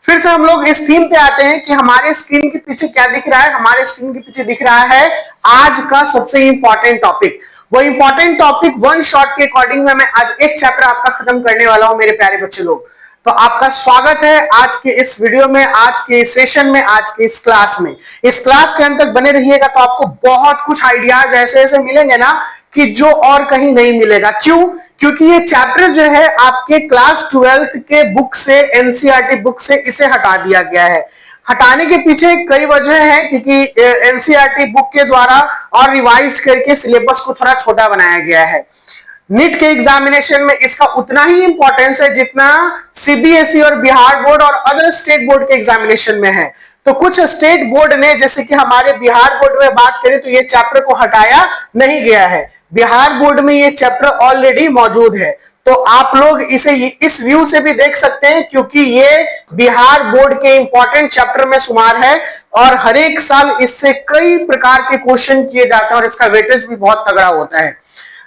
फिर से हम लोग इस थीम पे आते हैं कि हमारे स्क्रीन के पीछे क्या दिख रहा है। हमारे स्क्रीन के पीछे दिख रहा है आज का सबसे इंपॉर्टेंट टॉपिक। वो इंपॉर्टेंट टॉपिक वन शॉट के अकॉर्डिंग में मैं आज एक चैप्टर आपका खत्म करने वाला हूं मेरे प्यारे बच्चे लोग। तो आपका स्वागत है आज के इस वीडियो में, आज के इस सेशन में, आज के इस क्लास में। इस क्लास के अंत तक बने रहिएगा तो आपको बहुत कुछ आइडियाज ऐसे ऐसे मिलेंगे ना कि जो और कहीं नहीं मिलेगा। क्यों? क्योंकि ये चैप्टर जो है आपके क्लास 12th के बुक से, एनसीईआरटी बुक से इसे हटा दिया गया है। हटाने के पीछे कई वजह हैं, क्योंकि एनसीईआरटी बुक के द्वारा और रिवाइज करके सिलेबस को थोड़ा छोटा बनाया गया है। नीट के एग्जामिनेशन में इसका उतना ही इंपॉर्टेंस है जितना सीबीएसई और बिहार बोर्ड और अदर स्टेट बोर्ड के एग्जामिनेशन में है। तो कुछ स्टेट बोर्ड ने, जैसे कि हमारे बिहार बोर्ड में बात करें तो ये चैप्टर को हटाया नहीं गया है। बिहार बोर्ड में ये चैप्टर ऑलरेडी मौजूद है। तो आप लोग इसे इस व्यू से भी देख सकते हैं, क्योंकि ये बिहार बोर्ड के इंपॉर्टेंट चैप्टर में शुमार है और हर एक साल इससे कई प्रकार के क्वेश्चन किए जाते हैं और इसका वेटेज भी बहुत तगड़ा होता है।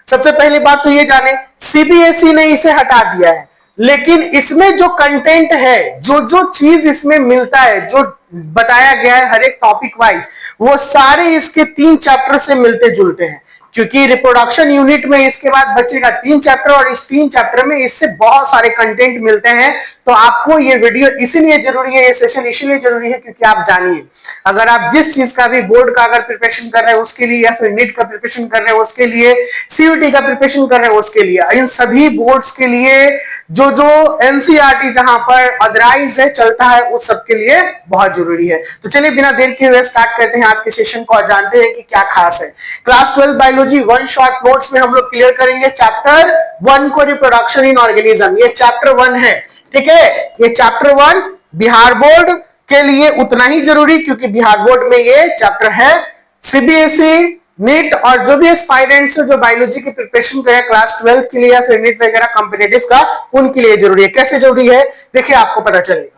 सबसे पहली बात तो ये जाने, सीबीएसई ने इसे हटा दिया है, लेकिन इसमें जो कंटेंट है, जो जो चीज इसमें मिलता है, जो बताया गया है हर एक टॉपिक वाइज, वो सारे इसके 3 चैप्टर से मिलते जुलते हैं। क्योंकि रिप्रोडक्शन यूनिट में इसके बाद बचेगा 3 चैप्टर और इस 3 चैप्टर में इससे बहुत सारे कंटेंट मिलते हैं। तो आपको ये वीडियो इसीलिए जरूरी है, ये सेशन इसीलिए जरूरी है क्योंकि आप जानिए, अगर आप जिस चीज का भी बोर्ड का अगर प्रिपरेशन कर रहे हैं उसके लिए, या फिर नीट का प्रिपरेशन कर रहे हैं उसके लिए, सीयूटी का प्रिपरेशन कर रहे हैं उसके लिए, इन सभी बोर्ड्स के लिए जो जो एनसीईआरटी जहां पर अदराइज है, चलता है, उस सब के लिए बहुत जरूरी है। तो चलिए बिना देर के हुए स्टार्ट करते हैं आज के सेशन को और जानते हैं कि क्या खास है। Class 12 biology one shot notes में हम लोग क्लियर करेंगे चैप्टर 1 को, रिप्रोडक्शन इन ऑर्गेनिज्म। ये चैप्टर 1 है, ठीक है। ये चैप्टर 1 बिहार बोर्ड के लिए उतना ही जरूरी, क्योंकि बिहार बोर्ड में ये चैप्टर है। सीबीएसई, नीट और जो भी एस्पायरेंट्स जो बायोलॉजी की प्रिपरेशन कर रहे हैं क्लास 12 के लिए या फिर नीट वगैरह कॉम्पिटिटिव का, उनके लिए जरूरी है। कैसे जरूरी है देखिए, आपको पता चलेगा।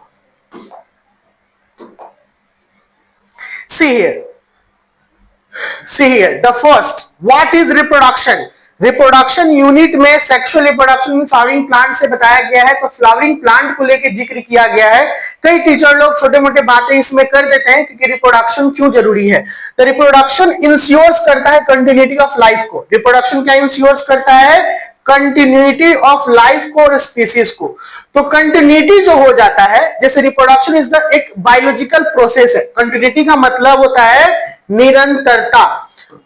See here, the first, what is reproduction? Reproduction unit में सेक्सुअल रिप्रोडक्शन फ्लावरिंग प्लांट से बताया गया है, तो फ्लावरिंग प्लांट को लेकर जिक्र किया गया है। कई टीचर लोग छोटे मोटे बातें इसमें कर देते हैं क्योंकि रिप्रोडक्शन क्यों जरूरी है। तो रिप्रोडक्शन इंश्योर्स करता है कंटिन्यूटी ऑफ लाइफ को। रिप्रोडक्शन क्या इंश्योर्स करता है? कंटिन्यूटी ऑफ लाइफ को और स्पीसीज को। तो कंटिन्यूटी जो हो जाता है, जैसे रिप्रोडक्शन इज द एक बायोलॉजिकल प्रोसेस है, कंटिन्यूटी का मतलब होता है निरंतरता,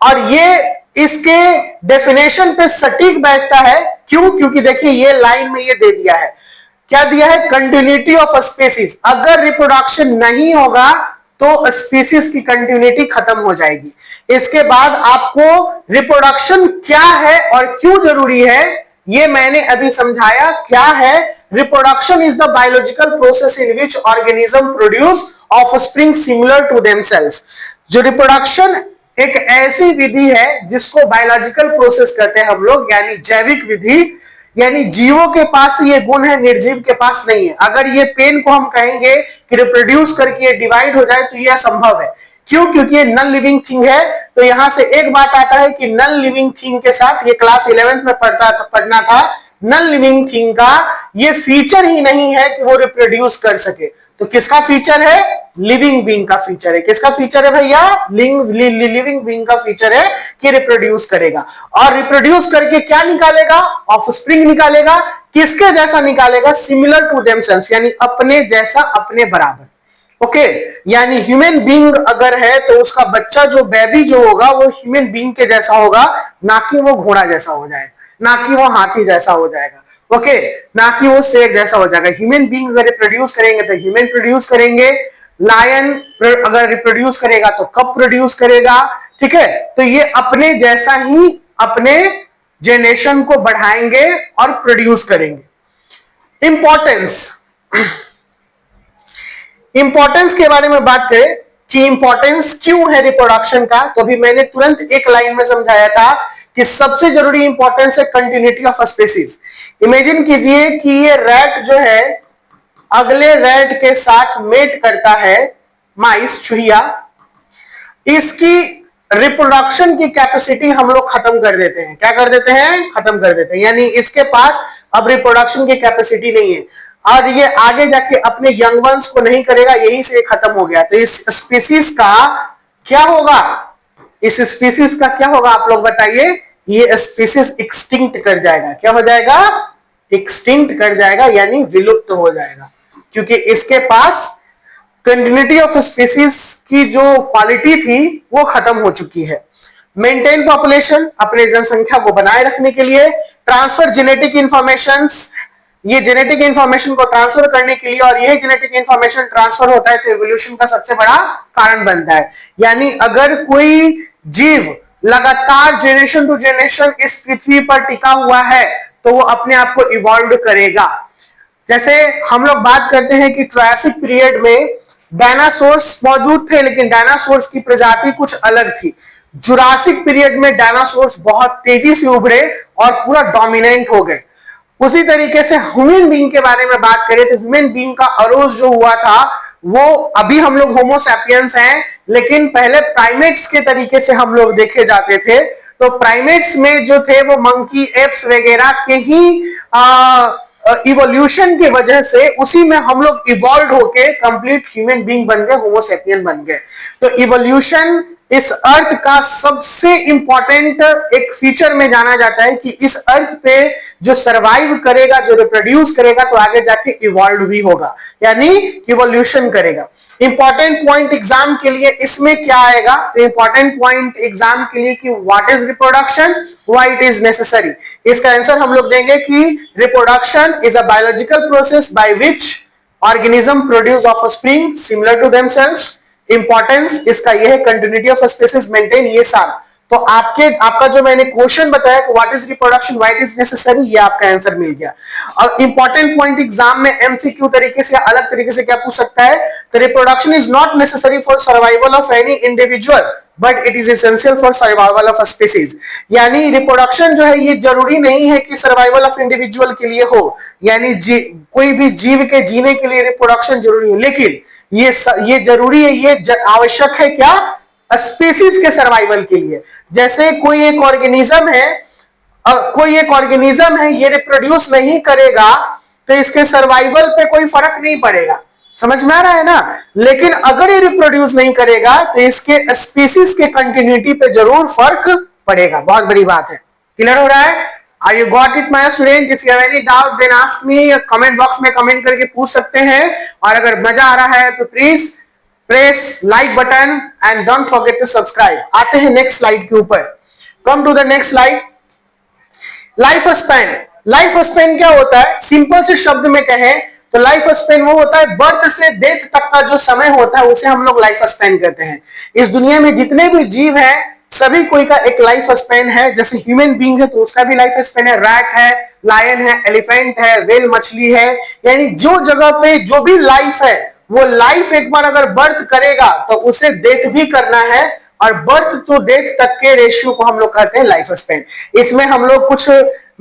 और ये इसके डेफिनेशन पे सटीक बैठता है। क्यों? क्योंकि देखिए ये लाइन में ये दे दिया है, क्या दिया है? Continuity of species. अगर रिप्रोडक्शन नहीं होगा तो स्पीसीज की कंटिन्यूटी खत्म हो जाएगी। इसके बाद आपको रिप्रोडक्शन क्या है और क्यों जरूरी है ये मैंने अभी समझाया। क्या है? Reproduction is the biological process in which organism produce offspring similar to themself. जो रिप्रोडक्शन एक ऐसी विधि है जिसको बायोलॉजिकल प्रोसेस कहते हैं हम लोग, यानी जैविक विधि। यानी जीवों के पास ये गुण है, निर्जीव के पास नहीं है। अगर ये पेन को हम कहेंगे कि रिप्रोड्यूस करके ये डिवाइड हो जाए तो ये असंभव है। क्यों? क्योंकि ये नॉन लिविंग थिंग है। तो यहां से एक बात आता है कि नॉन लिविंग थिंग के साथ, ये क्लास 11th में पढ़ना था, नॉन लिविंग थिंग का ये फीचर ही नहीं है कि वो रिप्रोड्यूस कर सके। तो किसका फीचर है? लिविंग बीइंग का फीचर है। किसका फीचर है भैया? लिविंग बीइंग का फीचर है कि रिप्रोड्यूस करेगा। और रिप्रोड्यूस करके क्या निकालेगा? ऑफस्प्रिंग निकालेगा। किसके जैसा निकालेगा? सिमिलर टू देमसेल्फ, यानी अपने जैसा, अपने बराबर। ओके, यानी ह्यूमन बीइंग अगर है तो उसका बच्चा, जो बेबी जो होगा, वो ह्यूमन बीइंग के जैसा होगा, ना कि वो घोड़ा जैसा हो जाएगा, ना कि वो हाथी जैसा हो जाएगा। ओके, ना कि वो शेर जैसा हो जाएगा। ह्यूमन बीइंग अगर रिप्रोड्यूस करेंगे तो ह्यूमन प्रोड्यूस करेंगे। लायन अगर रिप्रोड्यूस करेगा तो कब प्रोड्यूस करेगा, ठीक है। तो ये अपने जैसा ही अपने जेनरेशन को बढ़ाएंगे और प्रोड्यूस करेंगे। इंपॉर्टेंस के बारे में बात करें कि इंपॉर्टेंस क्यों है रिप्रोडक्शन का, तो अभी मैंने तुरंत एक लाइन में समझाया था कि सबसे जरूरी इंपॉर्टेंस है कंटिन्यूटी ऑफ स्पीसीज। इमेजिन कीजिए कि ये रैट जो है अगले रैट के साथ मेट करता है, माइस, चूहिया। इसकी रिप्रोडक्शन की कैपेसिटी हम लोग खत्म कर देते हैं। क्या कर देते हैं? खत्म कर देते हैं। यानी इसके पास अब रिप्रोडक्शन की कैपेसिटी नहीं है। और ये आगे जाके अपने यंग वंस को नहीं करेगा, यही से खत्म हो गया। तो इस स्पीसीज का क्या होगा, इस स्पीसीज का क्या होगा आप लोग बताइए, ये स्पीसीज एक्सटिंक्ट कर जाएगा। क्या हो जाएगा, एक्सटिंक्ट कर जाएगा, यानी विलुप्त हो जाएगा, क्योंकि इसके पास कंटिन्यूटी ऑफ स्पीसीज की जो क्वालिटी थी वो खत्म हो चुकी है। मेंटेन पॉपुलेशन, अपने जनसंख्या को बनाए रखने के लिए। ट्रांसफर जेनेटिक इंफॉर्मेशन, ये जेनेटिक इंफॉर्मेशन को ट्रांसफर करने के लिए, और यही जेनेटिक इंफॉर्मेशन ट्रांसफर होता है तो एवोल्यूशन का सबसे बड़ा कारण बनता है। यानी अगर कोई जीव लगातार जेनरेशन टू जेनरेशन इस पृथ्वी पर टिका हुआ है तो वो अपने आप को इवॉल्व करेगा। जैसे हम लोग बात करते हैं कि ट्रायसिक पीरियड में डायनासोर्स मौजूद थे, लेकिन डायनासोर्स की प्रजाति कुछ अलग थी। जुरासिक पीरियड में डायनासोर्स बहुत तेजी से उभरे और पूरा डोमिनेंट हो गए। उसी तरीके से ह्यूमन बीइंग के बारे में बात करें तो ह्यूमन बीइंग का अरोज जो हुआ था वो, अभी हम लोग होमो सैपियंस हैं, लेकिन पहले प्राइमेट्स के तरीके से हम लोग देखे जाते थे। तो प्राइमेट्स में जो थे वो मंकी, एप्स वगैरह के ही इवोल्यूशन की वजह से उसी में हम लोग इवॉल्व होके कंप्लीट ह्यूमन बीइंग बन गए, होमो सैपियन बन गए। तो इवोल्यूशन इस अर्थ का सबसे इंपॉर्टेंट एक फीचर में जाना जाता है कि इस अर्थ पे जो सरवाइव करेगा, जो रिप्रोड्यूस करेगा, तो आगे जाके इवॉल्व भी होगा, यानी इवोल्यूशन करेगा। इंपॉर्टेंट पॉइंट एग्जाम के लिए इसमें क्या आएगा, तो इंपॉर्टेंट पॉइंट एग्जाम के लिए कि what is reproduction, why it is necessary. इसका आंसर हम लोग देंगे कि reproduction is a biological process by which organism produce offspring similar to themselves. Importance इसका यह है, कंटिन्यूटी ऑफ स्पीसीज मेंटेन, ये सारा। तो आपका जो मैंने क्वेश्चन बताया कि what is reproduction, why it is necessary, ये आपका आंसर मिल गया। और इंपॉर्टेंट पॉइंट एग्जाम में एमसीक्यू तरीके से, अलग तरीके से क्या पूछ सकता है, तो reproduction is not necessary for survival of any individual but it is essential for survival of a species. यानी रिप्रोडक्शन जो है ये जरूरी नहीं है कि सर्वाइवल ऑफ इंडिविजुअल के लिए हो, यानी कोई भी जीव के जीने के लिए रिप्रोडक्शन जरूरी है, लेकिन ये जरूरी है, ये आवश्यक है क्या, स्पीसीज के सर्वाइवल के लिए। जैसे कोई एक ऑर्गेनिज्म है, ये रिप्रोड्यूस नहीं करेगा तो इसके सर्वाइवल पे कोई फर्क नहीं पड़ेगा, समझ में आ रहा है ना। लेकिन अगर ये रिप्रोड्यूस नहीं करेगा तो इसके स्पीसीज के कंटिन्यूटी पे जरूर फर्क पड़ेगा। बहुत बड़ी बात है, क्लियर हो रहा है। Are you got it, my student? If you have any doubt, then ask me. Comment box में कमेंट करके पूछ सकते हैं। और अगर मजा आ रहा है तो please press like button and don't forget to subscribe. आते हैं नेक्स्ट स्लाइड के ऊपर। Come to the next slide. Life span. Life span क्या होता है, सिंपल से शब्द में कहें तो लाइफ स्पैन वो होता है बर्थ से डेथ तक का जो समय होता है उसे हम लोग लाइफ स्पैन कहते हैं। इस दुनिया में जितने भी जीव हैं सभी कोई का एक लाइफ स्पैन है। जैसे ह्यूमन बीइंग है तो उसका भी लाइफ स्पैन है, रैट है, लायन है, एलिफेंट है, वेल मछली है। यानी जो जगह पे जो भी लाइफ है वो लाइफ एक बार अगर बर्थ करेगा तो उसे डेथ भी करना है, और बर्थ टू डेथ तक के रेशियो को हम लोग कहते हैं लाइफ स्पैन। इसमें हम लोग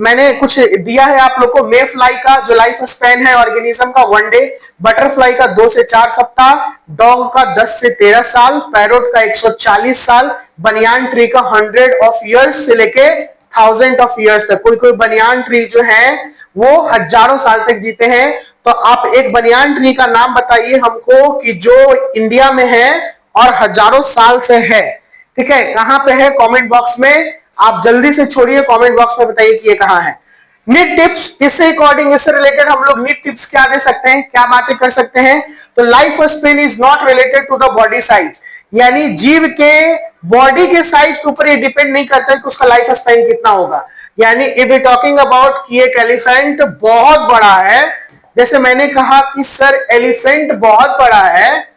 मैंने कुछ दिया है आप लोग को। मे फ्लाई का जो लाइफ स्पैन है ऑर्गेनिज्म का 1 डे, बटरफ्लाई का 2 से 4 सप्ताह, डॉग का 10 से 13 साल, पैरोट का 140 साल, बनियान ट्री का 100 ऑफ ईयर्स से लेके 1000 ऑफ ईयर्स तक। कोई कोई बनियान ट्री जो है वो हजारों साल तक जीते हैं। तो आप एक बनियान ट्री का नाम बताइए हमको कि जो इंडिया में है और हजारों साल से है, ठीक है, कहां पे है, कमेंट बॉक्स में आप जल्दी से छोड़िए, कमेंट बॉक्स में बताइए कि ये कहां है। नीड टिप्स, इससे अकॉर्डिंग, इससे रिलेटेड हम लोग नीड टिप्स क्या दे सकते हैं, क्या बातें कर सकते हैं। तो life span is not related to the body size, यानी जीव के बॉडी के साइज के ऊपर ये डिपेंड नहीं करता है कि उसका लाइफ स्पैन कितना होगा। यानी इफ वी टॉकिंग अबाउट कि एक एलिफेंट बहुत बड़ा है, जैसे मैंने कहा कि सर एलिफेंट बहुत बड़ा है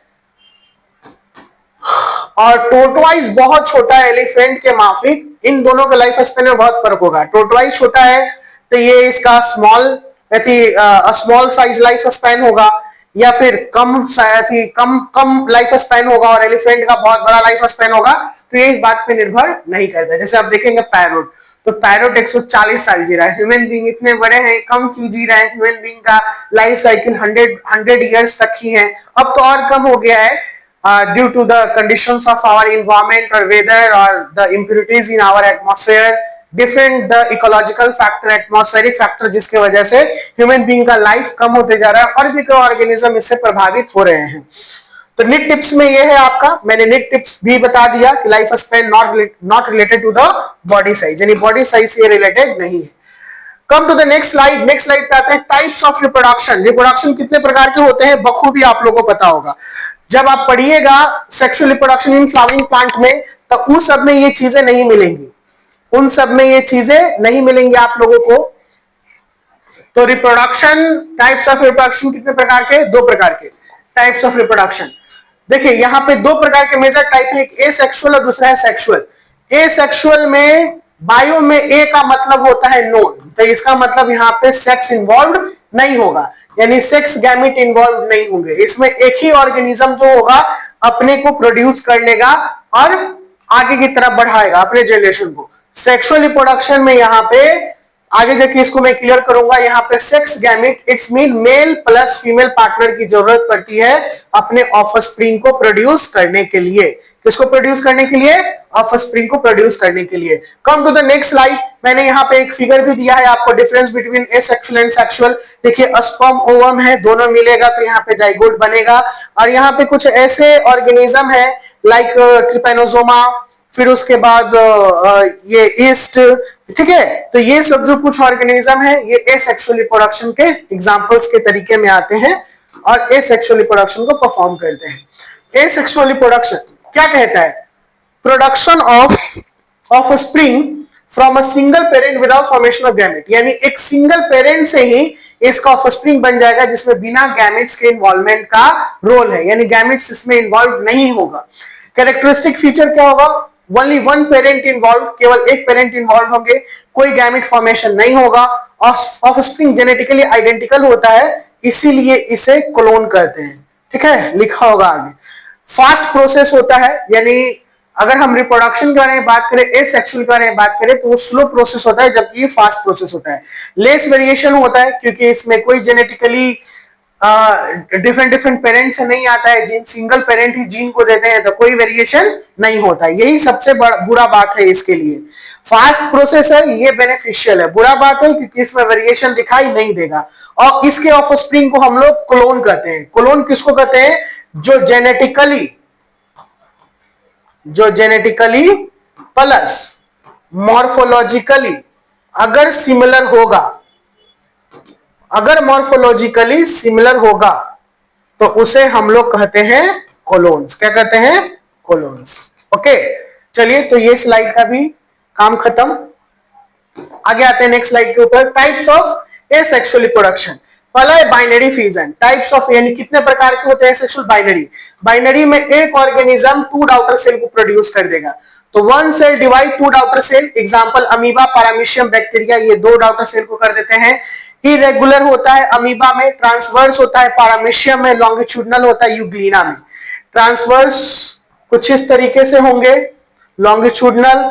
और टोटवाइज बहुत छोटा है एलिफेंट के माफिक, इन दोनों के लाइफ स्पैन में बहुत फर्क होगा। टोटवाइज छोटा है तो ये इसका स्मॉल साइज लाइफ स्पैन होगा, या फिर कम लाइफ स्पैन होगा, और एलिफेंट का बहुत बड़ा लाइफ स्पैन होगा। तो ये इस बात पे निर्भर नहीं करता है। जैसे आप देखेंगे पैरोट, तो पैरोट 140 साल जी रहा है, ह्यूमन बीइंग इतने बड़े हैं, कम क्यों जी रहे हैं, ह्यूमन बीइंग का लाइफ साइकिल 100 ईयर्स तक ही है। अब तो और कम हो गया है due to the conditions of our environment or weather or the impurities in our atmosphere, different the ecological factor, atmospheric factor, जिसकी वजह से ह्यूमन बीइंग का लाइफ कम होते जा रहा है और भी कोई ऑर्गेनिज्म इससे प्रभावित हो रहे हैं। तो निट टिप्स में ये है आपका, मैंने निट टिप्स भी बता दिया कि life span not related to the body size, यानी बॉडी साइज से रिलेटेड नहीं है। Come to the next slide. Next slide पे आते हैं टाइप्स ऑफ रिप्रोडक्शन। रिप्रोडक्शन कितने प्रकार के होते हैं बखूबी आप लोगों को पता होगा, जब आप पढ़िएगा sexual reproduction in flowering plant में, तो उस सब में ये चीजें नहीं मिलेंगी, उन सब में ये चीजें नहीं मिलेंगी आप लोगों को। तो रिप्रोडक्शन, टाइप्स ऑफ रिप्रोडक्शन कितने प्रकार के? दो प्रकार के टाइप्स ऑफ रिप्रोडक्शन। देखिए यहां पे दो प्रकार के मेजर टाइप है, एक एसेक्सुअल और दूसरा है सेक्सुअल। एसेक्सुअल में बायो में ए का मतलब होता है नो, तो इसका मतलब यहाँ पे सेक्स इन्वॉल्व नहीं होगा, यानी सेक्स गैमेट इन्वॉल्व नहीं होंगे। इसमें एक ही ऑर्गेनिज्म जो होगा अपने को प्रोड्यूस कर लेगा और आगे की तरफ बढ़ाएगा अपने जनरेशन को। सेक्सुअल रिप्रोडक्शन में यहाँ पे आगे जाके इसको मैं क्लियर करूंगा, यहाँ पे sex gamete it's mean male plus female partner की जरूरत पड़ती है अपने ऑफस्प्रिंग को प्रोड्यूस करने के लिए। किसको प्रोड्यूस करने के लिए? ऑफस्प्रिंग को प्रोड्यूस करने के लिए। Come to the next slide. मैंने यहाँ पे एक फिगर भी दिया है आपको, difference between asexual and sexual. देखिए स्पर्म ओवम है, दोनों मिलेगा तो यहाँ पे जाइगोट बनेगा। और यहाँ पे कुछ ऐसे ऑर्गेनिज्म है लाइक ट्रिपैनोसोमा, फिर उसके बाद ये ईस्ट, ठीक है। तो ये सब जो कुछ ऑर्गेनिज्म है ये एसेक्सुअल रिप्रोडक्शन के एग्जांपल्स के तरीके में आते हैं और एसेक्सुअल रिप्रोडक्शन को परफॉर्म करते हैं। एसेक्सुअल रिप्रोडक्शन क्या कहता है? Production of spring from a single parent without formation of gamete, यानी एक सिंगल पेरेंट से ही इसका ऑफस्प्रिंग बन जाएगा जिसमें बिना गैमेट्स के इन्वॉल्वमेंट का रोल है, यानी गैमेट्स इसमें इन्वॉल्व नहीं होगा। कैरेक्टरिस्टिक फीचर क्या होगा? ओनली वन पेरेंट इन्वॉल्व, केवल एक पेरेंट इन्वॉल्व होंगे, कोई गैमेट फॉर्मेशन नहीं होगा। ऑफस्प्रिंग जेनेटिकली आइडेंटिकल होता है, इसीलिए इसे क्लोन कहते हैं, ठीक है, लिखा होगा आगे। फास्ट प्रोसेस होता है, यानी अगर हम रिप्रोडक्शन के बारे में बात करें, एसेक्सुअल के बारे में बात करें तो वो स्लो प्रोसेस होता है, जबकि ये फास्ट प्रोसेस होता है। लेस वेरिएशन होता है क्योंकि इसमें कोई जेनेटिकली डिफरेंट डिफरेंट पेरेंट से नहीं आता है जीन, सिंगल पेरेंट ही जीन को देते हैं तो कोई वेरिएशन नहीं होता है। यही सबसे बुरा बात है इसके लिए। फास्ट प्रोसेस है ये बेनिफिशियल है, बुरा बात है क्योंकि इसमें वेरिएशन दिखाई नहीं देगा। और इसके ऑफस्प्रिंग को हम लोग क्लोन कहते हैं। क्लोन किसको कहते हैं? जो जेनेटिकली प्लस मॉर्फोलॉजिकली अगर सिमिलर होगा, अगर मॉर्फोलॉजिकली सिमिलर होगा तो उसे हम लोग कहते हैं कोलोन्स। क्या कहते हैं? कोलोन्स। ओके, चलिए तो ये स्लाइड का भी काम खत्म। आगे आते हैं नेक्स्ट स्लाइड के ऊपर। Types of asexual reproduction. पहला है बाइनरी फ्यूजन। टाइप्स ऑफ यानी कितने प्रकार के होते हैं सेक्सुअल? बाइनरी। बाइनरी में एक ऑर्गेनिज्म टू डॉटर सेल को प्रोड्यूस कर देगा, तो one cell divide two daughter cell. Example amoeba, paramecium, bacteria, ये दो डॉटर सेल को कर देते हैं। इरेगुलर होता है अमीबा में, ट्रांसवर्स होता है पैरामीशियम में, लॉन्गिट्यूडनल होता है यूग्लिना में। ट्रांसवर्स कुछ इस तरीके से होंगे, लॉन्गिट्यूडनल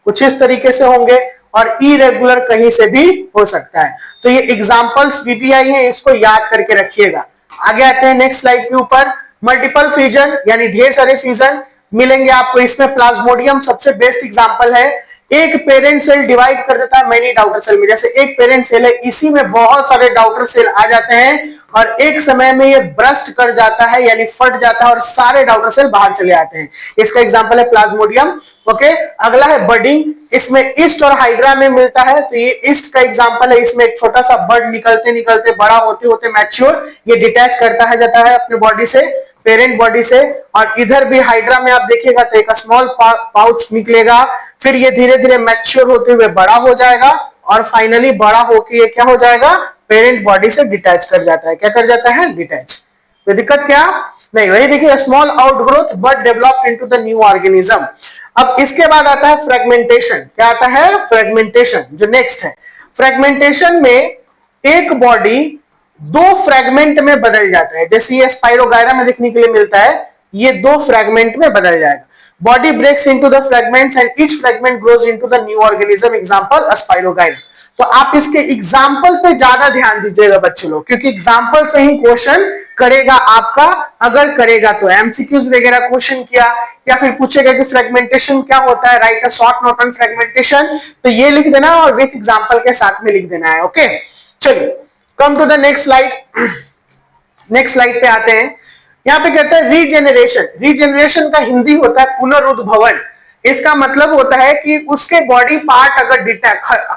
कुछ इस तरीके से होंगे और इरेगुलर कहीं से भी हो सकता है। तो ये एग्जांपल्स वीवीआई हैं, इसको याद करके रखिएगा। आगे आते हैं नेक्स्ट स्लाइड के ऊपर। मल्टीपल फ्यूजन यानी ढेर सारे फ्यूजन मिलेंगे आपको इसमें। प्लाज्मोडियम सबसे बेस्ट एग्जांपल है। एक पेरेंट सेल डिवाइड कर देता है मैनी डॉटर सेल में। जैसे एक पेरेंट सेल है, इसी में बहुत सारे डॉटर सेल आ जाते हैं और एक समय में ये ब्रस्ट कर जाता है यानी फट जाता है और सारे डॉटर सेल बाहर चले आते हैं। इसका एग्जांपल है प्लाज्मोडियम। ओके, अगला है बर्डिंग। इसमें ईस्ट और हाइड्रा में मिलता है, तो ये ईस्ट का एग्जांपल है। इसमें एक छोटा सा बर्ड निकलते निकलते बड़ा होते होते मैच्योर, ये डिटैच करता है जाता है अपने बॉडी से, पेरेंट बॉडी से। और इधर भी हाइड्रा में आप देखिएगा तो एक स्मॉल पाउच निकलेगा, फिर ये धीरे धीरे मैच्योर होते हुए बड़ा हो जाएगा और फाइनली बड़ा होके ये क्या हो जाएगा? पेरेंट बॉडी से डिटैच कर जाता है। क्या कर जाता है? डिटैच। तो दिक्कत क्या नहीं, वही देखिए small outgrowth but developed into the new organism. अब इसके बाद आता है फ्रेगमेंटेशन। क्या आता है? फ्रेगमेंटेशन। जो नेक्स्ट है, फ्रेगमेंटेशन में एक बॉडी दो फ्रेगमेंट में बदल जाता है। जैसे ये स्पाइरोगायरा में देखने के लिए मिलता है, ये दो फ्रेगमेंट में बदल जाएगा। Body breaks into the fragments and each fragment grows into the new organism. Example spirogyra. तो आप इसके एग्जाम्पल पे ज्यादा ध्यान दीजिएगा बच्चे लोग, क्योंकि एग्जाम्पल से ही क्वेश्चन करेगा आपका। अगर करेगा तो एमसीक्यूज वगैरह क्वेश्चन किया, या फिर पूछेगा कि फ्रेगमेंटेशन क्या होता है, right a short note on fragmentation, तो ये लिख देना और विथ एग्जाम्पल के साथ में लिख देना है। ओके, चलिए come to the next slide. Next slide पे आते हैं। यहाँ पे कहते हैं रीजेनरेशन। रीजेनरेशन का हिंदी होता है पुनरुद्भवन। इसका मतलब होता है कि उसके बॉडी पार्ट अगर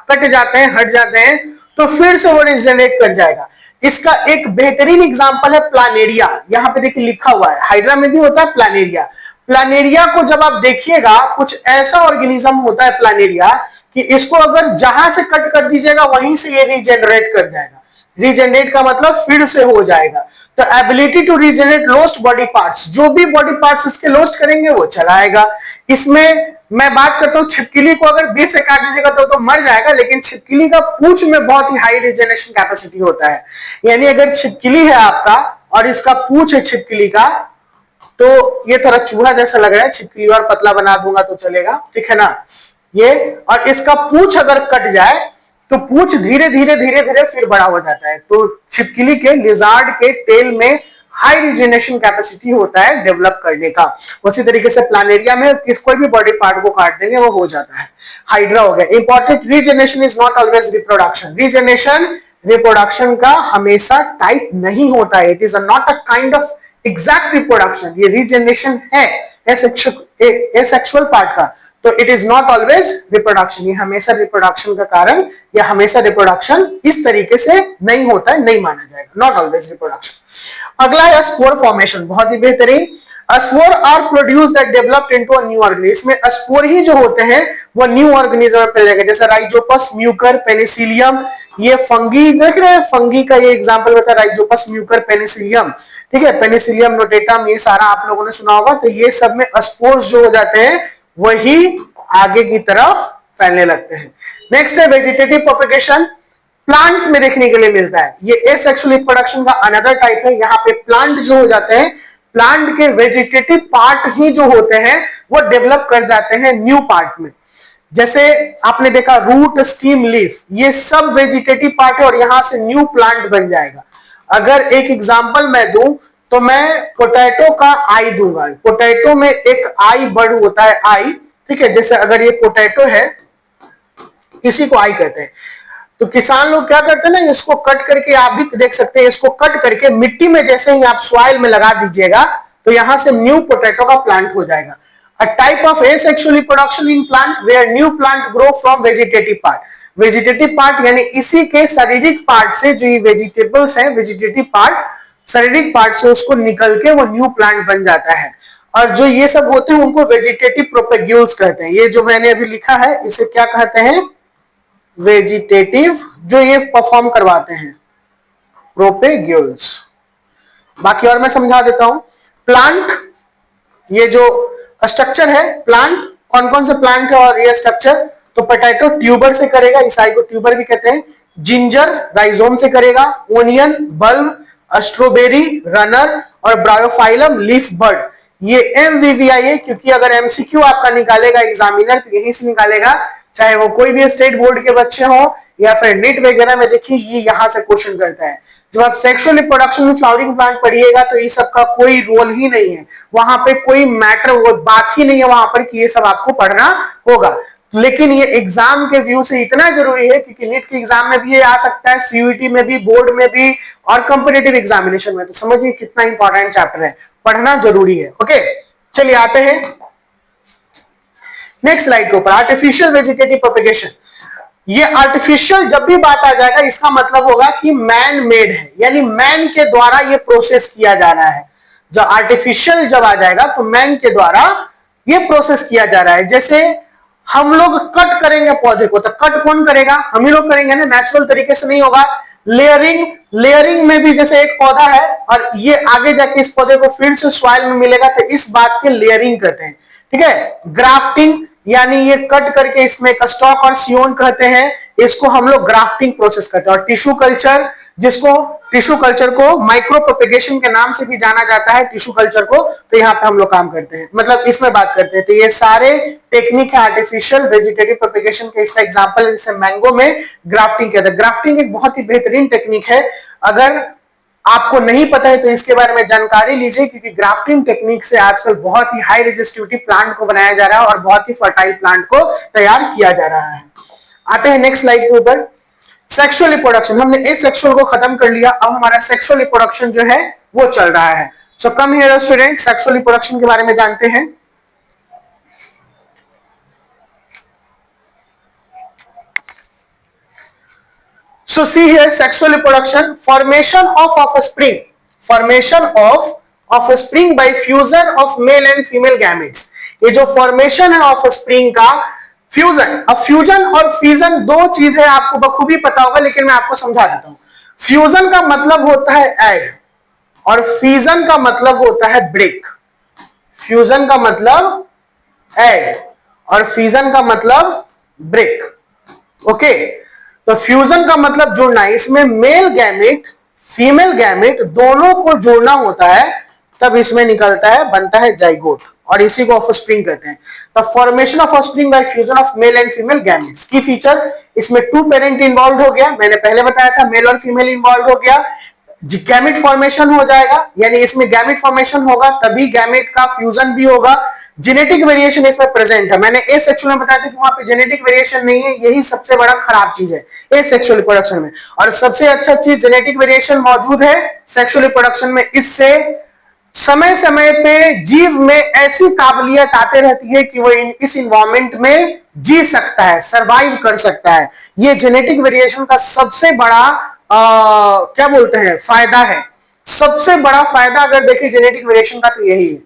कट जाते हैं, हट जाते हैं, तो फिर से वो रिजेनरेट कर जाएगा। इसका एक बेहतरीन एग्जांपल है प्लानेरिया। यहाँ पे देखिए लिखा हुआ है, हाइड्रा में भी होता है प्लानेरिया। प्लानेरिया को जब आप देखिएगा, कुछ ऐसा ऑर्गेनिज्म होता है प्लानेरिया कि इसको अगर जहां से कट कर दीजिएगा वहीं से ये रीजेनरेट कर जाएगा। रीजेनरेट का मतलब फिर से हो जाएगा। तो ability to regenerate lost body parts, जो भी बॉडी पार्ट्स इसके लॉस्ट करेंगे वो चला आएगा। इसमें मैं बात करता हूं छिपकली को अगर बीच से काट दीजिएगा तो मर जाएगा, लेकिन छिपकली का पूंछ में बहुत ही हाई रिजेनरेशन कैपेसिटी होता है। यानी अगर छिपकली है आपका और इसका पूंछ है छिपकली का, तो ये थोड़ा चूहा जैसा लग रहा है, छिपकली और पतला बना दूंगा तो चलेगा, ठीक है ना ये। और इसका पूंछ अगर कट जाए तो पूंछ धीरे धीरे धीरे धीरे फिर बड़ा हो जाता है। तो छिपकली के, लिजार्ड के टेल में हाई रिजेनरेशन कैपेसिटी होता है डेवलप करने का। उसी तरीके से प्लानेरिया में कोई भी बॉडी पार्ट को काट देंगे वो हो जाता है। हाइड्रा हो गया। Important, regeneration is not always reproduction. Regeneration reproduction का हमेशा टाइप नहीं होता है। It is not a kind of exact reproduction. ये रीजेनरेशन है एसेक्सुअल पार्ट का, तो it is not always reproduction. ये हमेशा रिप्रोडक्शन का कारण या हमेशा रिप्रोडक्शन इस तरीके से नहीं होता है, नहीं माना जाएगा, नॉट ऑलवेज रिप्रोडक्शन। अगला है स्पोर फॉर्मेशन, बहुत ही बेहतरीन। Spore are produce that developed into a new organism. इसमें स्पोर ही जो होते हैं वो न्यू ऑर्गेनिज्म में फैल जाएंगे, जैसे राइजोपस म्यूकर पेनिसिलियम। ये फंगी देख रहे हैं, फंगी का ये एग्जांपल होता है राइजोपस म्यूकर पेनिसिलियम, ठीक है। पेनिसिलियम नोटेटम ये सारा आप लोगों ने सुना होगा। तो ये सब में स्पोर्स जो हो जाते हैं वही आगे की तरफ फैलने लगते हैं। नेक्स्ट है वेजिटेटिव प्रोपेगेशन। प्लांट्स में देखने के लिए मिलता है। ये एसेक्सुअल रिप्रोडक्शन का अनदर टाइप है। यहाँ पे प्लांट जो हो जाते हैं, प्लांट के वेजिटेटिव पार्ट ही जो होते हैं वो डेवलप कर जाते हैं न्यू पार्ट में। जैसे आपने देखा रूट, स्टीम, लीफ, ये सब वेजिटेटिव पार्ट है और यहां से न्यू प्लांट बन जाएगा। अगर एक एग्जांपल मैं दूं तो मैं पोटैटो का आई दूंगा। पोटैटो में एक आई बर्ड होता है, आई, ठीक है। जैसे अगर ये पोटैटो है, इसी को आई कहते हैं। तो किसान लोग क्या करते हैं ना, इसको कट करके, आप भी देख सकते हैं, इसको कट करके मिट्टी में जैसे ही आप सॉइल में लगा दीजिएगा तो यहां से न्यू पोटैटो का प्लांट हो जाएगा। A type of asexual reproduction in plant where new plant grow from vegetative part. Vegetative part यानी इसी के शारीरिक पार्ट से, जो ये वेजिटेबल्स हैं, वेजिटेटिव पार्ट, शारीरिक पार्ट से उसको निकल के वो न्यू प्लांट बन जाता है। और जो ये सब होते हैं उनको वेजिटेटिव प्रोपेग्यूल्स कहते हैं। ये जो मैंने अभी लिखा है इसे क्या कहते हैं, वेजिटेटिव, जो ये परफॉर्म करवाते हैं, प्रोपेग्यूल्स। बाकी और मैं समझा देता हूं। प्लांट, ये जो स्ट्रक्चर है, प्लांट कौन कौन से प्लांट है और ये स्ट्रक्चर, तो पोटैटो ट्यूबर से करेगा, ईसाई को ट्यूबर भी कहते हैं। जिंजर राइजोम से करेगा। ओनियन बल्ब, स्ट्रॉबेरी रनर और ब्रायोफाइलम लीफ बर्ड। ये एमवीवीआई है, क्योंकि अगर एमसीक्यू आपका निकालेगा एग्जामिनर तो यहीं से निकालेगा, चाहे वो कोई भी स्टेट बोर्ड के बच्चे हो या फिर नीट वगैरह में। देखिए ये यहां से क्वेश्चन करता है। जब आप सेक्सुअल रिप्रोडक्शन में फ्लावरिंग प्लांट पढ़िएगा तो ये सब का कोई रोल ही नहीं है, वहां पे कोई मैटर, वो बात ही नहीं है वहां पर कि ये सब आपको पढ़ना होगा। लेकिन ये एग्जाम के व्यू से इतना जरूरी है क्योंकि नीट के एग्जाम में भी ये आ सकता है, सीयूईटी में भी, बोर्ड में भी और कॉम्पिटिटिव एग्जामिनेशन में। तो समझिए कितना इंपॉर्टेंट चैप्टर है, पढ़ना जरूरी है। ओके, चलिए आते हैं नेक्स्ट स्लाइड के ऊपर। Artificial vegetative propagation. ये आर्टिफिशियल जब भी बात आ जाएगा इसका मतलब होगा कि मैन मेड है, यानी मैन के द्वारा ये प्रोसेस किया जा रहा है। जो आर्टिफिशियल जब आ जाएगा तो मैन के द्वारा ये प्रोसेस किया जा रहा है। जैसे हम लोग कट करेंगे पौधे को, तो कट कौन करेगा, हम ही लोग करेंगे ना, नेचुरल तरीके से नहीं होगा। लेयरिंग, लेयरिंग में भी जैसे एक पौधा है और ये आगे जाके इस पौधे को फिर से सॉइल में मिलेगा, तो इस बात के लेयरिंग कहते हैं, ठीक है। ग्राफ्टिंग यानी ये कट करके इसमें एक स्टॉक और सियोन कहते हैं, इसको हम लोग ग्राफ्टिंग प्रोसेस कहते हैं। और टिश्यू कल्चर, जिसको टिश्यू कल्चर को माइक्रो प्रोपेगेशन के नाम से भी जाना जाता है टिश्यू कल्चर को। तो यहाँ पे हम लोग काम करते हैं, मतलब इसमें बात करते हैं। तो ये सारे टेक्निक है आर्टिफिशियल वेजिटेटिव प्रोपेगेशन के। इसका एग्जांपल है जैसे मैंगो में ग्राफ्टिंग कहते हैं। ग्राफ्टिंग एक बहुत ही बेहतरीन टेक्निक है। अगर आपको नहीं पता है तो इसके बारे में जानकारी लीजिए, क्योंकि ग्राफ्टिंग टेक्निक से आजकल बहुत ही हाई रेजिस्टिविटी प्लांट को बनाया जा रहा है और बहुत ही फर्टाइल प्लांट को तैयार किया जा रहा है। आते हैं नेक्स्ट स्लाइड के ऊपर। सेक्सुअल रिप्रोडक्शन, हमने इस सेक्सुअल को खत्म कर लिया, अब हमारा सेक्सुअल रिप्रोडक्शन जो है वो चल रहा है। So come here student, sexual reproduction के बारे में जानते हैं। So see here sexual reproduction, formation of offspring, formation of offspring by fusion of male and female gametes। ये जो फॉर्मेशन है offspring का फ्यूजन, अब फ्यूजन और फिजन दो चीजें आपको बखूबी पता होगा, लेकिन मैं आपको समझा देता हूं। फ्यूजन का मतलब होता है ऐड और फिजन का मतलब होता है ब्रेक। फ्यूजन का मतलब ऐड और फिजन का मतलब ब्रेक। ओके, तो फ्यूजन का मतलब जोड़ना है, इसमें मेल गैमेट फीमेल गैमेट दोनों को जोड़ना होता है, तब इसमें निकलता है, बनता है जाइगोट, और इसी को ऑफस्प्रिंग कहते हैं। The formation of offspring bye fusion of male and female gametes. की फीचर, इसमें 2 पेरेंट इन्वॉल्व हो गया, मैंने पहले बताया था, मेल और फीमेल इन्वॉल्व हो गया, गैमेट फॉर्मेशन हो जाएगा, यानी इसमें गैमेट फॉर्मेशन होगा तभी गैमेट का फ्यूजन भी होगा। जेनेटिक वेरिएशन इसमें प्रेजेंट है, मैंने ए सेक्सुअल में बताया था कि वहां पे जेनेटिक वेरिएशन नहीं है, यही सबसे बड़ा खराब चीज है ए सेक्सुअल रिप्रोडक्शन में। और सबसे अच्छा चीज जेनेटिक वेरिएशन मौजूद है सेक्सुअल रिप्रोडक्शन में, इससे समय समय पे जीव में ऐसी काबिलियत आते रहती है कि वो इस इन्वायरमेंट में जी सकता है, सरवाइव कर सकता है। ये जेनेटिक वेरिएशन का सबसे बड़ा क्या बोलते हैं फायदा है। सबसे बड़ा फायदा अगर देखिए जेनेटिक वेरिएशन का तो यही है।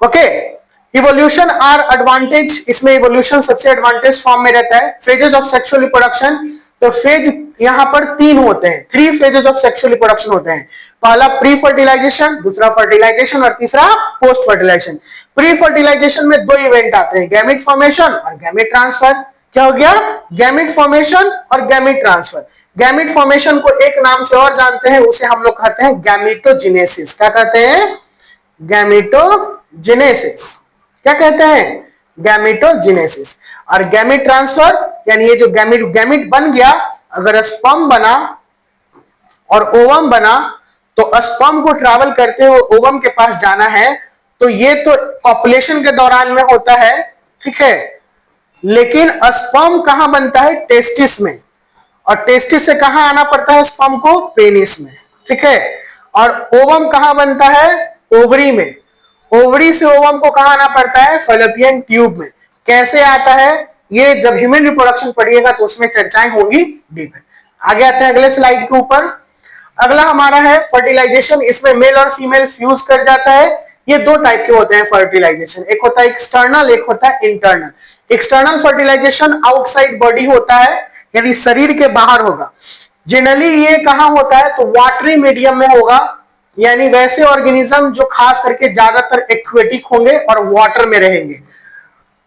ओके, इवोल्यूशन आर एडवांटेज, इसमें इवोल्यूशन सबसे एडवांटेज फॉर्म में रहता है। फेजेस ऑफ सेक्सुअल रिप्रोडक्शन, तो फेज यहां पर 3 होते हैं, 3 फेजेस ऑफ सेक्सुअल रिप्रोडक्शन होते हैं। पहला प्री फर्टिलाइजेशन, दूसरा फर्टिलाइजेशन और तीसरा पोस्ट फर्टिलाइजेशन। प्री फर्टिलाइजेशन में 2 इवेंट आते हैं, गैमेट फॉर्मेशन और गैमेट ट्रांसफर। क्या हो गया? गैमेट फॉर्मेशन और गैमेट ट्रांसफर। गैमेट फॉर्मेशन को एक नाम से और जानते हैं, उसे हम लोग कहते हैं गैमेटोजेनेसिस। क्या कहते हैं? गैमेटोजेनेसिस। क्या कहते हैं? गैमेटोजेनेसिस। और गैमेट ट्रांसफर, यानी ये जो गैमेट बन गया, अगर स्पर्म बना और ओवम बना, तो स्पर्म को ट्रैवल करते हुए ओवम के पास जाना है, तो ये तो पॉपुलेशन के दौरान में होता है, ठीक है, लेकिन स्पर्म कहां बनता है? टेस्टिस में, और टेस्टिस से कहां आना पड़ता है स्पर्म को? पेनिस में, ठीक है। और ओवम कहां बनता है? ओवरी में। ओवरी से ओवम को कहां आना पड़ता है? फैलोपियन ट्यूब में। कैसे आता है ये जब ह्यूमन रिप्रोडक्शन पढ़िएगा तो उसमें चर्चाएं होंगी डीप है। आगे आते हैं अगले स्लाइड के ऊपर। अगला हमारा है फर्टिलाइजेशन, इसमें मेल और फीमेल फ्यूज कर जाता है। ये 2 टाइप के होते हैं फर्टिलाइजेशन, एक होता है एक्सटर्नल, एक होता है internal. External fertilisation outside body होता है, यानी शरीर के बाहर होगा। जनरली ये कहां होता है? तो वाटरी मीडियम में होगा, यानी वैसे ऑर्गेनिज्म जो खास करके ज्यादातर एक्वेटिक होंगे और वाटर में रहेंगे।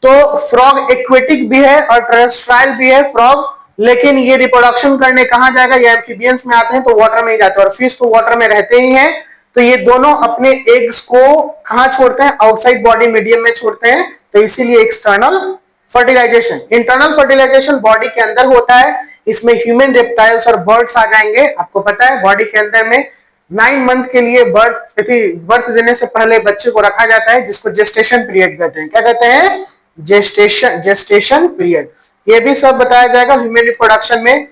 तो फ्रॉग एक्वेटिक भी है और टेरेस्ट्राइल भी है फ्रॉग, लेकिन ये रिप्रोडक्शन करने कहां जाएगा? ये एम्फीबियंस में आते हैं तो वाटर में ही जाते हैं, और फिश तो वाटर में रहते ही हैं। तो ये दोनों अपने एग्स को कहां छोड़ते हैं? आउटसाइड बॉडी मीडियम में छोड़ते हैं, तो इसीलिए external fertilisation. Internal fertilisation body के अंदर होता है, इसमें ह्यूमन, रेप्टाइल्स और बर्ड्स आ जाएंगे। आपको पता है बॉडी के अंदर में 9 मंथ के लिए बर्थ देने से पहले बच्चे को रखा जाता है, जिसको जेस्टेशन पीरियड कहते हैं। क्या कहते हैं? Gestation period. ये भी सब बताया जाएगा ह्यूमन रिप्रोडक्शन में।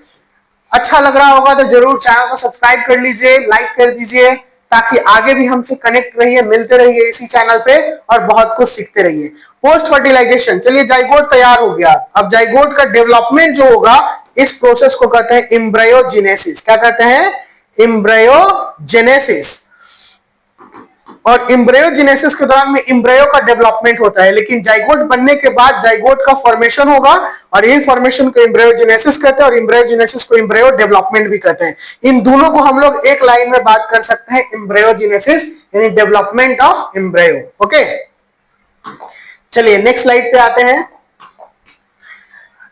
अच्छा लग रहा होगा तो जरूर चैनल को सब्सक्राइब कर लीजिए, लाइक कर दीजिए, ताकि आगे भी हमसे कनेक्ट रहिए, मिलते रहिए इसी चैनल पे और बहुत कुछ सीखते रहिए। पोस्ट फर्टिलाइजेशन, चलिए जाइगोट तैयार हो गया, अब जाइगोट का डेवलपमेंट जो होगा इस प्रोसेस को कहते हैं एम्ब्रायोजेनेसिस। क्या कहते हैं? एम्ब्रायोजेनेसिस। और एम्ब्रायोजेनेसिस के दौरान में एम्ब्रायो का डेवलपमेंट होता है, लेकिन जाइगोट बनने के बाद जाइगोट का फॉर्मेशन होगा, और यही फॉर्मेशन को एम्ब्रायोजेनेसिस कहते हैं, और एम्ब्रायोजेनेसिस को एम्ब्रायो डेवलपमेंट भी कहते हैं। इन दोनों को हम लोग एक लाइन में बात कर सकते हैं, एम्ब्रायोजेनेसिस यानी डेवलपमेंट ऑफ एम्ब्रायो। ओके, चलिए नेक्स्ट स्लाइड पे आते हैं।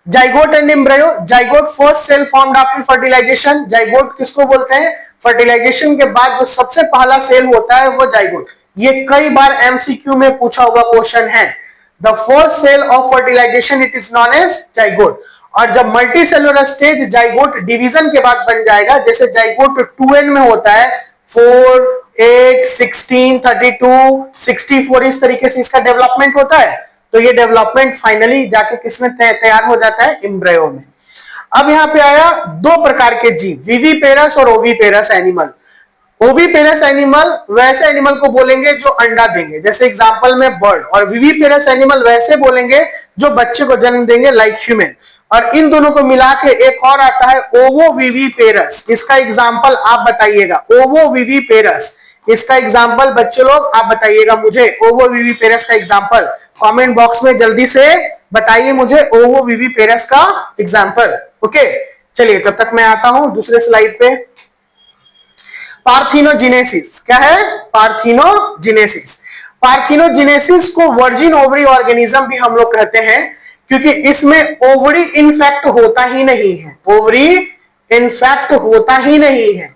Zygote and embryo, zygote first cell formed after fertilisation, zygote किसको बोलते हैं, फर्टिलाइजेशन के बाद जो सबसे पहला सेल होता है वो जाइगोट। ये कई बार एमसीक्यू में पूछा हुआ क्वेश्चन है। The first cell of fertilisation it is known as zygote. और जब multi cellular stage zygote division के बाद बन जाएगा, जैसे जाइगोट 2n में होता है 4, 8, 16, 32, 64, इस तरीके से इसका डेवलपमेंट होता है। तो ये डेवलपमेंट फाइनली जाके किसमें तैयार हो जाता है, एम्ब्रायो में। अब यहाँ पे आया दो प्रकार के जीव, विविपेरस और ओविपेरस एनिमल। ओविपेरस एनिमल वैसे एनिमल को बोलेंगे जो अंडा देंगे, जैसे एग्जांपल में बर्ड, और विविपेरस एनिमल वैसे बोलेंगे जो बच्चे को जन्म देंगे, लाइक ह्यूमन। और इन दोनों को मिला के एक और आता है ओवोविविपेरस। इसका एग्जांपल आप बताइएगा, ओवोविविपेरस, इसका एग्जांपल बच्चे लोग आप बताइएगा मुझे, ओवोविविपेरस का एग्जांपल कमेंट बॉक्स में जल्दी से बताइए मुझे ओवोविविपेरस का एग्जांपल। ओके, चलिए तब तक मैं आता हूं दूसरे स्लाइड पे। पार्थिनोजेनेसिस क्या है, पार्थिनोजेनेसिस। पार्थिनोजेनेसिस को वर्जिन ओवरी ऑर्गेनिज्म भी हम लोग कहते हैं, क्योंकि इसमें ओवरी इनफेक्ट होता ही नहीं है, ओवरी इनफेक्ट होता ही नहीं है।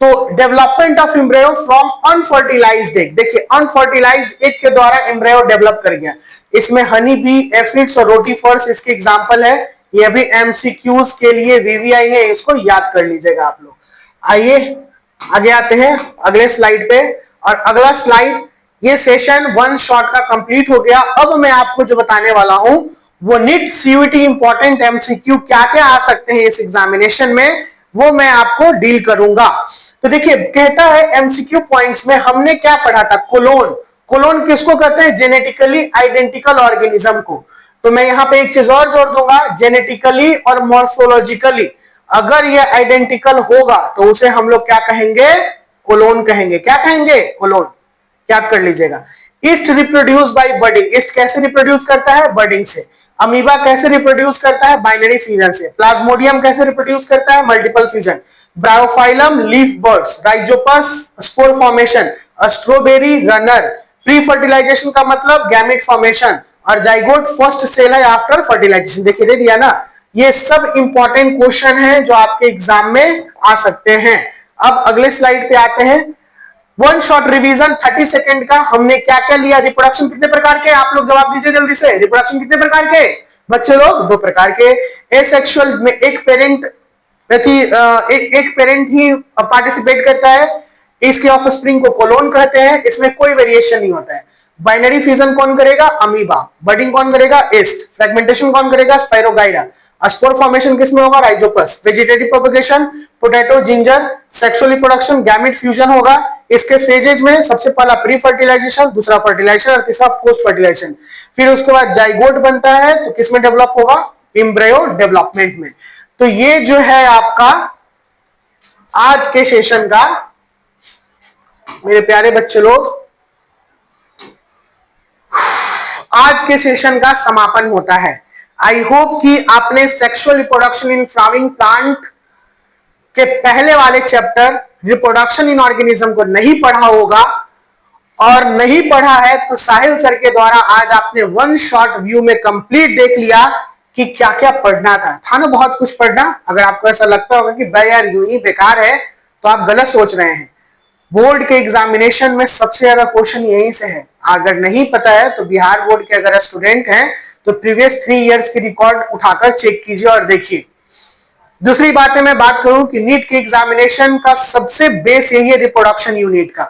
तो development of embryo from unfertilised egg, देखिए अनफर्टिलाइज्ड एग के द्वारा एम्ब्रायो डेवलप कर गया। इसमें हनी बी, एफिड्स और रोटीफर्स इसके एग्जांपल है। ये भी एमसीक्यूज के लिए वीवीआई है, इसको याद कर लीजिएगा आप लोग। आइए आगे आते हैं अगले स्लाइड पे, और अगला स्लाइड, ये सेशन वन शॉट का कंप्लीट हो गया। अब मैं आपको जो बताने वाला हूं वो नीट सीयूईटी इंपॉर्टेंट एमसीक्यू क्या क्या आ सकते हैं इस एग्जामिनेशन में, वो मैं आपको डील करूंगा। तो देखिए कहता है एमसीक्यू पॉइंट्स में हमने क्या पढ़ा था, कोलोन। कोलोन किसको कहते हैं, जेनेटिकली आइडेंटिकल ऑर्गेनिज्म को। तो मैं यहां पे एक चीज और जोड़ दूंगा, जेनेटिकली और मॉर्फोलॉजिकली अगर ये आइडेंटिकल होगा तो उसे हम लोग क्या कहेंगे, कोलोन कहेंगे। क्या कहेंगे, कोलोन, याद कर लीजिएगा। Yeast reproduce by budding, yeast कैसे रिप्रोड्यूस करता है, बर्डिंग से। अमीबा कैसे रिप्रोड्यूस करता है, बाइनरी फ्यूजन से। प्लाज्मोडियम कैसे रिप्रोड्यूस करता है, multiple fusion. Bryophyllum leaf buds, rhizopus spore formation, strawberry runner. Pre fertilisation का मतलब गैमेट फॉर्मेशन, और जाइगोट फर्स्ट सेल है आफ्टर फर्टिलाइजेशन। देखिए दे दिया ना, ये सब इंपॉर्टेंट क्वेश्चन है जो आपके एग्जाम में आ सकते हैं। अब अगले स्लाइड पे आते हैं, वन शॉट रिवीजन 30 सेकंड का। हमने क्या क्या लिया, रिप्रोडक्शन कितने प्रकार के, आप लोग जवाब दीजिए जल्दी से, रिप्रोडक्शन कितने प्रकार के बच्चे लोग, दो प्रकार के। एसेक्सुअल में एक पेरेंट एक पेरेंट ही पार्टिसिपेट करता है, इसके ऑफस्प्रिंग को कोलोन कहते हैं, इसमें कोई वेरिएशन नहीं होता है। बाइनरी फ्यूजन कौन करेगा, अमीबा। बर्डिंग कौन करेगा, ईस्ट। फ्रेगमेंटेशन कौन करेगा, स्पाइरोगाइरा। स्पोर फॉर्मेशन किसमें होगा, Rhizopus. Vegetative propagation potato, ginger. Sexual reproduction gamete fusion होगा। इसके फेजेज में सबसे पहला प्री फर्टिलाइजेशन, दूसरा फर्टिलाइजेशन और तीसरा पोस्ट फर्टिलाइजेशन। फिर उसके बाद जाइगोट बनता है, तो किसमें डेवलप होगा, एम्ब्रायो डेवलपमेंट में। तो ये जो है आपका आज के सेशन का, मेरे प्यारे बच्चे लोग, आज के सेशन का समापन होता है। आई होप कि आपने sexual reproduction in flowering plant के पहले वाले चैप्टर रिप्रोडक्शन इन ऑर्गेनिज्म को नहीं पढ़ा होगा, और नहीं पढ़ा है तो साहिल सर के द्वारा आज आपने वन शॉट व्यू में कंप्लीट देख लिया कि क्या क्या पढ़ना था ना बहुत कुछ पढ़ना। अगर आपको ऐसा लगता होगा कि भाई यार यूं ही बेकार है, तो आप गलत सोच रहे हैं। बोर्ड के एग्जामिनेशन में सबसे ज्यादा क्वेश्चन यहीं से है। अगर नहीं पता है तो बिहार बोर्ड के अगर स्टूडेंट हैं तो प्रीवियस 3 इयर्स की रिकॉर्ड उठाकर चेक कीजिए और देखिए। दूसरी बात है, मैं बात करूं कि नीट के एग्जामिनेशन का सबसे बेस यही है रिप्रोडक्शन यूनिट का।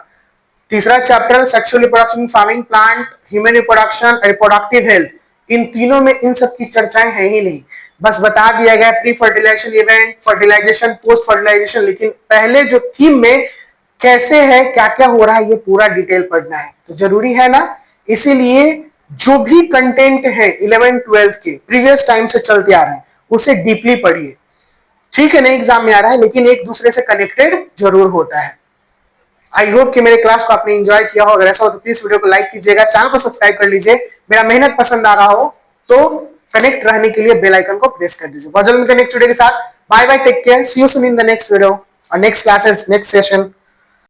तीसरा chapter sexual reproduction, farming plant, human reproduction, reproductive health, इन तीनों में इन सब की चर्चाएं है ही नहीं। बस बता दिया गया pre fertilisation event, fertilisation, post fertilisation, लेकिन पहले जो थीम में कैसे है, क्या क्या हो रहा है, ये पूरा डिटेल पढ़ना है। तो जरूरी है ना, इसीलिए जो भी कंटेंट है 11th 12th के प्रीवियस टाइम से चलते आ रहे हैं उसे डीपली पढ़िए। ठीक है, नहीं एग्जाम में आ रहा है लेकिन एक दूसरे से कनेक्टेड जरूर होता है। आई होप कि मेरे क्लास को आपने एंजॉय किया हो। अगर ऐसा हो तो प्लीज वीडियो को लाइक कीजिएगा, चैनल को सब्सक्राइब कर लीजिए। मेरा मेहनत पसंद आ रहा हो तो कनेक्ट रहने के लिए बेल आइकन को प्रेस कर दीजिए। बहुत जल्द मिलते हैं नेक्स्ट वीडियो के साथ। Bye bye, take care, see you soon in the next video और नेक्स्ट क्लासेस, नेक्स्ट सेशन।